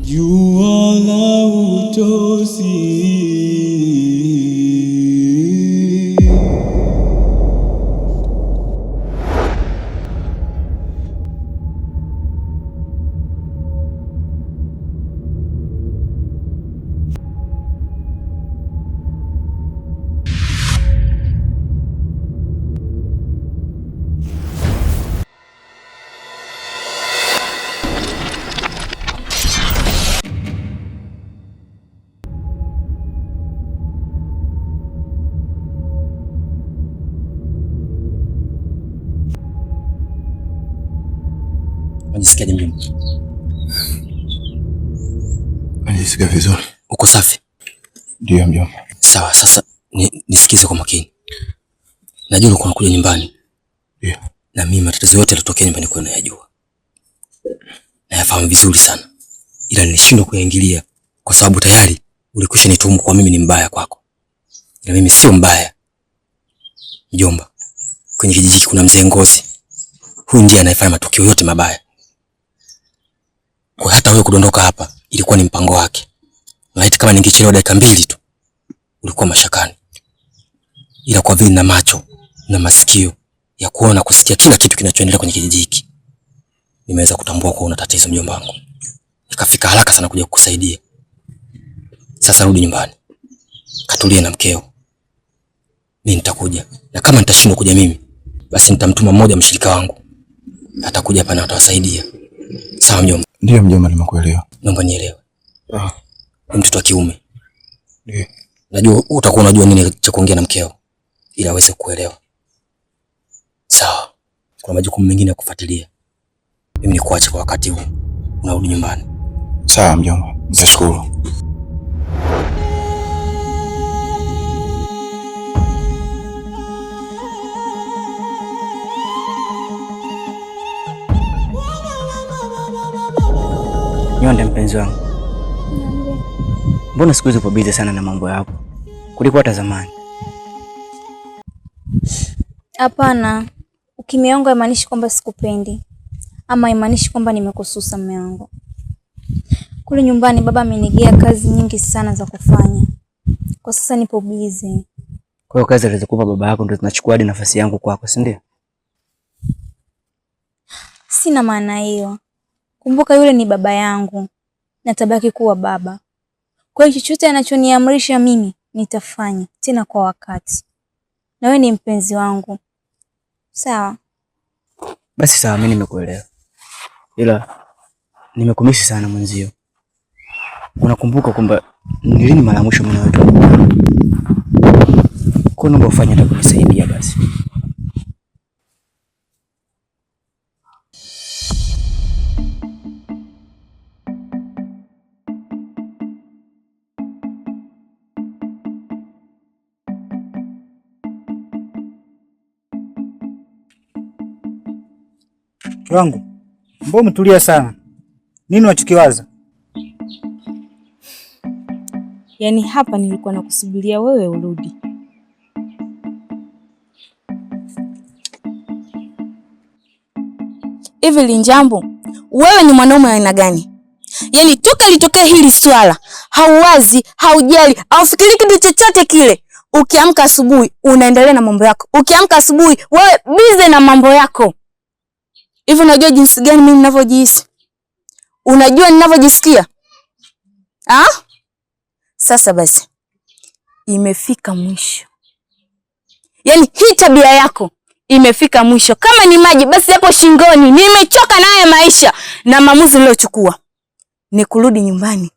Jua la utosi. Unajisikiaje mjomba? Najisikia vizuri. Uko safi? Ndio mjomba. Sawa, sasa nisikize kwa makini. Najua ulikuwa unakuja nyumbani. Ndio. Na mimi matatizo yote yalotokea nyumbani kwenu najua. Nayafahamu vizuri sana. Ila nilishindwa kuyaingilia kwa sababu tayari ulikwisha nituhumu kwa mimi ni mbaya kwako. Ila mimi sio mbaya. Mjomba, kwenye kijiji kuna mzee Ngozi. Huyu ndiye anayefanya matukio yote mabaya. Kwa hata wewe kudondoka hapa ilikuwa ni mpango wake. Laiti kama ningechelewa dakika 2 tu ulikuwa mashakani. Ila kwa vile na macho na masikio ya kuona kusikia kila kitu kinachoendelea kwenye kijiji hiki, nimeweza kutambua kwa una tatizo mjomba wangu. Nikafika haraka sana kuja kukusaidia. Sasa rudi nyumbani. Katulie na mkeo. Mimi nitakuja. Na kama nitashindwa kuja mimi, basi nitamtuma mmoja mshirika wangu. Atakuja hapa na atawasaidia. Sawa mjomba? Ndio mjomba, nimekuelewa. Naomba nielewe. Ni mtoto wa kiume. Ndio. Najua utakuwa unajua nini cha kuongea na mkeo ili aweze kuelewa. Sawa. Kuna majukumu mengine ya kufuatilia. Mimi nikuache kwa wakati huu. Unarudi nyumbani. Sawa mjomba. Nitashukuru. Nyonde mpenzi wangu. Mbona siku hizi upo busy sana na mambo yako kuliko hata zamani? Hapana, ukimya wangu haimaanishi kwamba sikupendi ama haimaanishi kwamba nimekususa mume wangu. Kule nyumbani baba amenigea kazi nyingi sana za kufanya. Kwa sasa nipo busy. Kwa hiyo kazi alizokupa baba yako ndio zinachukua hadi nafasi yangu kwako, si ndio? Sina maana hiyo. Kumbuka yule ni baba yangu. Natabaki kuwa baba. Kwa hiyo chochote anachoniamrisha mimi nitafanya tena kwa wakati. Na wewe ni mpenzi wangu. Sawa? Basi sawa, mimi nimekuelewa. Ila nimekumisi sana mwenzio. Unakumbuka kwamba ni lini mara mwisho mimi na wewe? Kwa nini ufanye hata kunisaidia basi? Wangu, mbona umetulia sana? Nini unachokiwaza? Yaani hapa nilikuwa nakusubiria wewe urudi. Hivi Linjambo, wewe ni mwanaume wa aina gani? Yaani toka litokea hili swala, hauwazi, haujali, haufikiri kitu chochote kile. Ukiamka asubuhi unaendelea na mambo yako. Ukiamka asubuhi wewe busy na mambo yako. Hivi unajua jinsi gani mimi ninavyojihisi? Unajua ninavyojisikia? Sasa basi imefika mwisho. Yaani hii tabia yako imefika mwisho. Kama ni maji basi hapo shingoni. Nimechoka na haya maisha na maamuzi niliyochukua. Ni kurudi nyumbani.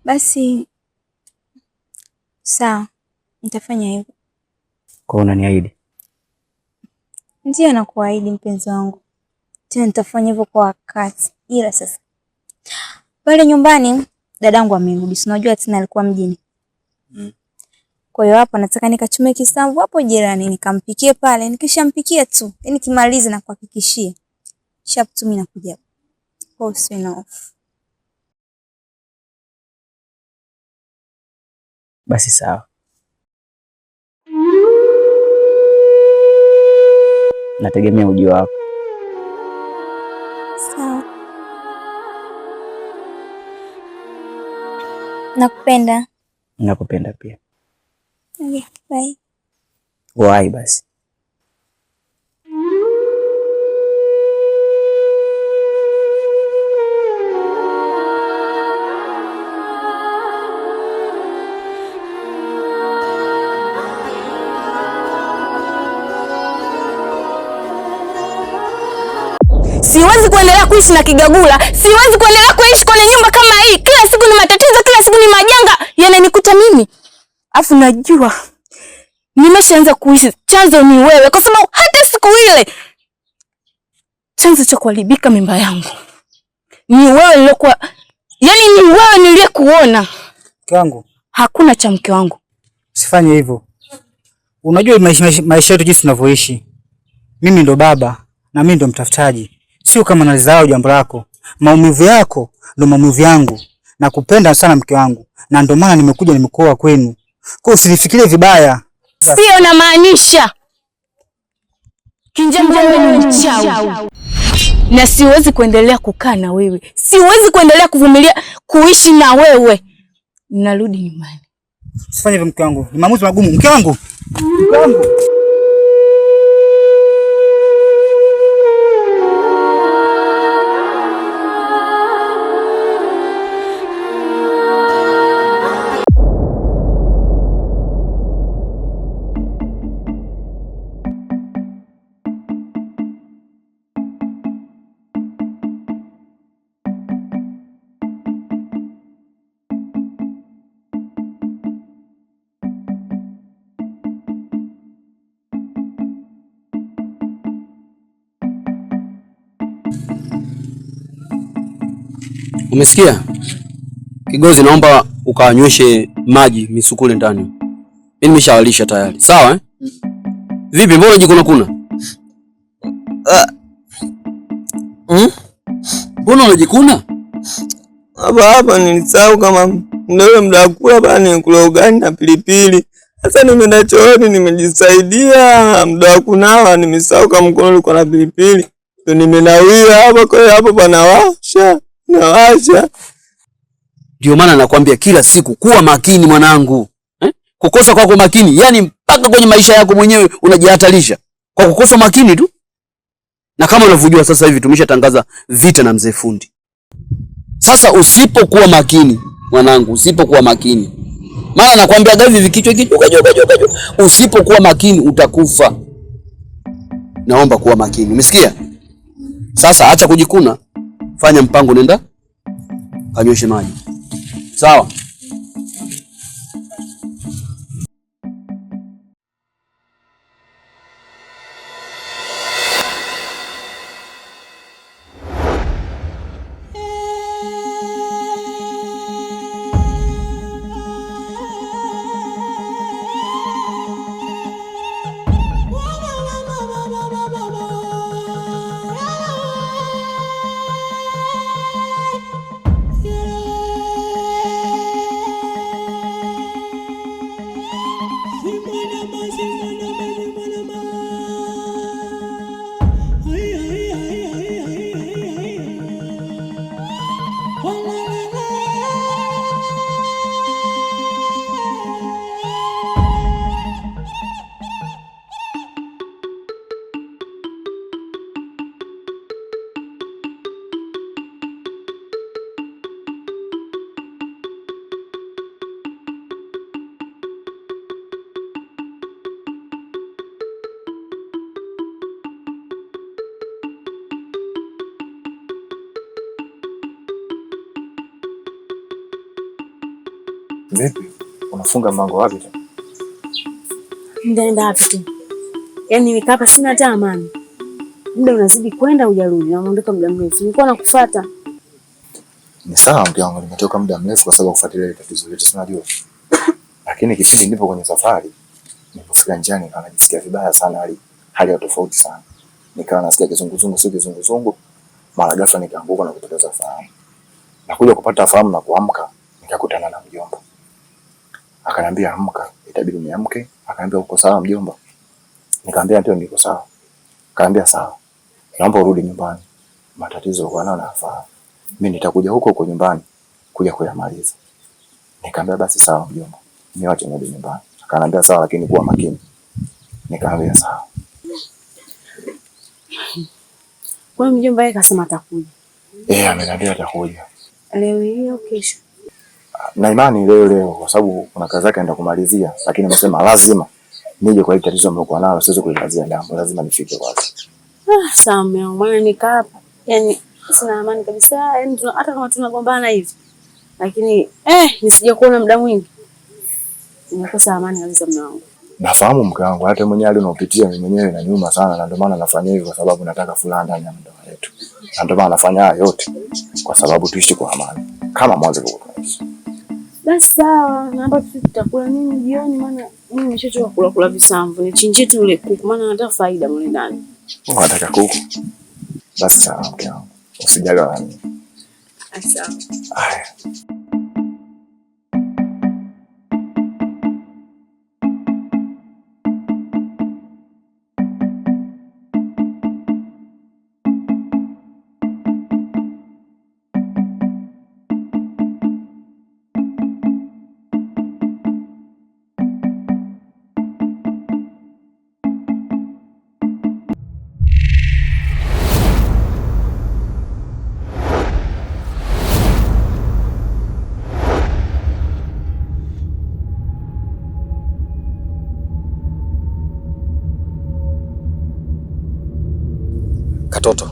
Basi sawa, nitafanya hivyo. Kwa unaniahidi? Ndio nakuahidi mpenzi wangu. Tena nitafanya hivyo kwa wakati. Ila sasa pale nyumbani dadangu amerudi. Si unajua tena alikuwa mjini. Kwa hiyo hapa nataka nikachume kisamvu hapo jirani nikampikie pale. Nikishampikia tu, yani kimalize na kuhakikishia. Sharp tu mimi nakuja. Kwa usiwe na hofu. Basi sawa. Nategemea ujio wako. Sawa. Nakupenda. Nakupenda pia. Okay, bye. Wai basi. Siwezi kuendelea kuishi na Kigagula. Siwezi kuendelea kuishi kwenye nyumba kama hii. Kila siku ni matatizo, kila siku ni majanga yananikuta mimi. Afu najua nimeshaanza kuishi, chanzo ni wewe, kwa sababu hata siku ile chanzo cha kuharibika mimba yangu ni wewe nilokuwa, yani ni wewe niliyekuona. Mke wangu, hakuna cha mke wangu. Usifanye hivyo. Unajua maisha yetu jinsi tunavyoishi. Mimi ndo baba na mimi ndo mtafutaji. Sio kama nalizao jambo lako. Maumivu yako ndo maumivu yangu. Nakupenda sana mke wangu. Na ndo maana nimekuja nimekuoa kwenu. Kwa usinifikirie vibaya. Sio na maanisha. Kinjamjambe ni mchawi. Na siwezi kuendelea kukaa na wewe. Siwezi kuendelea kuvumilia kuishi na wewe. Narudi nyumbani. Usifanye hivyo mke wangu. Ni maamuzi magumu mke wangu. Mke wangu. Umesikia? Kigozi, naomba ukawanyweshe maji misukule ndani. Mimi nimeshawalisha tayari. Sawa eh? Vipi, mbona jikona kuna? Mbona unajikuna? Hapa nilisahau kama ndio muda kula bana nikula ugali na pilipili. Sasa nimeenda chooni nimejisaidia muda kunawa nimesahau kama mkono ulikuwa na pilipili. Ndio nimenawia hapa kwa hapo panawasha. Nawasha. Ndio maana nakwambia kila siku kuwa makini mwanangu. Kukosa kwako makini, yani mpaka kwenye maisha yako mwenyewe unajihatarisha kwa kukosa makini tu. Na kama unavyojua sasa hivi tumeshatangaza vita na mzee fundi. Sasa usipokuwa makini mwanangu, usipokuwa makini. Maana nakwambia gavi vikichwa kijuka. Usipokuwa makini utakufa. Naomba kuwa makini. Umesikia? Sasa acha kujikuna. Fanya mpango, nenda kanyweshe maji. Sawa? Vipi? Unafunga mlango wapi tu? Ndaenda wapi tu? Yaani nimekaa hapa sina hata amani. Muda unazidi kwenda hujarudi, naondoka muda mrefu. Nilikuwa nakufuata. Ni sawa mke wangu, nimetoka muda mrefu kwa sababu kufuatilia tatizo letu tunajua. Lakini kipindi nipo kwenye safari, nilipofika njiani anajisikia vibaya sana, hali ya tofauti sana. Nikawa nasikia kizunguzungu, mara ghafla nikaanguka na kupoteza fahamu. Nakuja kupata fahamu na kuamka, nikakutana na mjomba. Akaniambia amka, itabidi niamke. Akaniambia uko sawa mjomba? Nikamwambia ndio niko sawa. Akaniambia sawa, naomba urudi nyumbani, matatizo uko nayo nafahamu. Mimi nitakuja huko nyumbani kuja kuyamaliza. Nikamwambia basi sawa mjomba, niache nirudi nyumbani. Akaniambia sawa, lakini kuwa makini. Nikamwambia sawa. Kwa mjomba yeye akasema atakuja. Ameniambia atakuja. Leo hii au kesho? Na imani leo kwa sababu kuna kazi yake anaenda kumalizia, lakini amesema lazima nije kwa ile tatizo mlikuwa nalo, siwezi kuilazia damu, lazima nifike kwanza. Sawa mwanangu, maana nikaa hapa. Yaani sina amani kabisa, yaani hata kama tunagombana hivi. Lakini nisije kuona muda mwingi. Ninakosa amani kabisa mwanangu. Nafahamu mke wangu, hata mwenyewe hali unaopitia mimi mwenyewe inaniuma sana, na ndio maana nafanya hivyo kwa sababu nataka furaha ndani ya ndoa yetu. Na ndio maana nafanya haya yote kwa sababu tuishi kwa amani kama mwanzo tulivyoishi. Basi sawa, naomba tutakula nini jioni, maana mimi nimeshachoka kula visamvu. Nichinjie tu ile kuku maana nataka faida mle ndani. Unataka kuku? Basi sawa mke wangu. Usijali wala nini. Sawa. Haya. Katoto,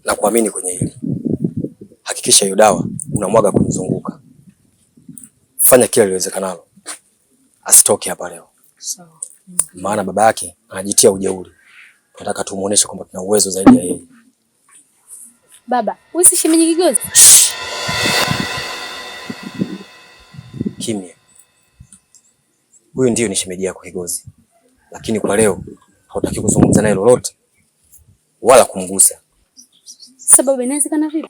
na kuamini kwenye hili. Hakikisha hiyo dawa unamwaga kunizunguka. Fanya kila liwezekanalo asitoke hapa leo. Sawa. Maana baba yake anajitia ujeuri. Tunataka tumuoneshe kwamba tuna uwezo zaidi ya yeye. Baba, wewe si shemeji Kigozi? Kimya. Huyu ndio ni shemeji yako Kigozi. Lakini kwa leo hautaki kuzungumza naye lolote wala kumgusa. Sababu inawezekana vipi?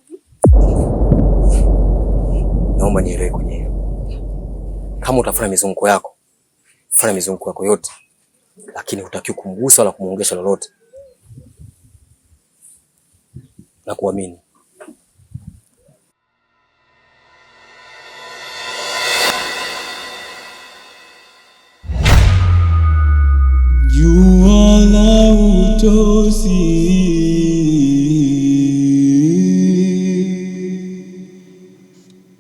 Naomba nielewe kwenye hilo. Kama utafanya mizunguko yako, fanya mizunguko yako yote. Lakini hutaki kumgusa wala kumuongesha lolote. Na kuamini. Jua la utosi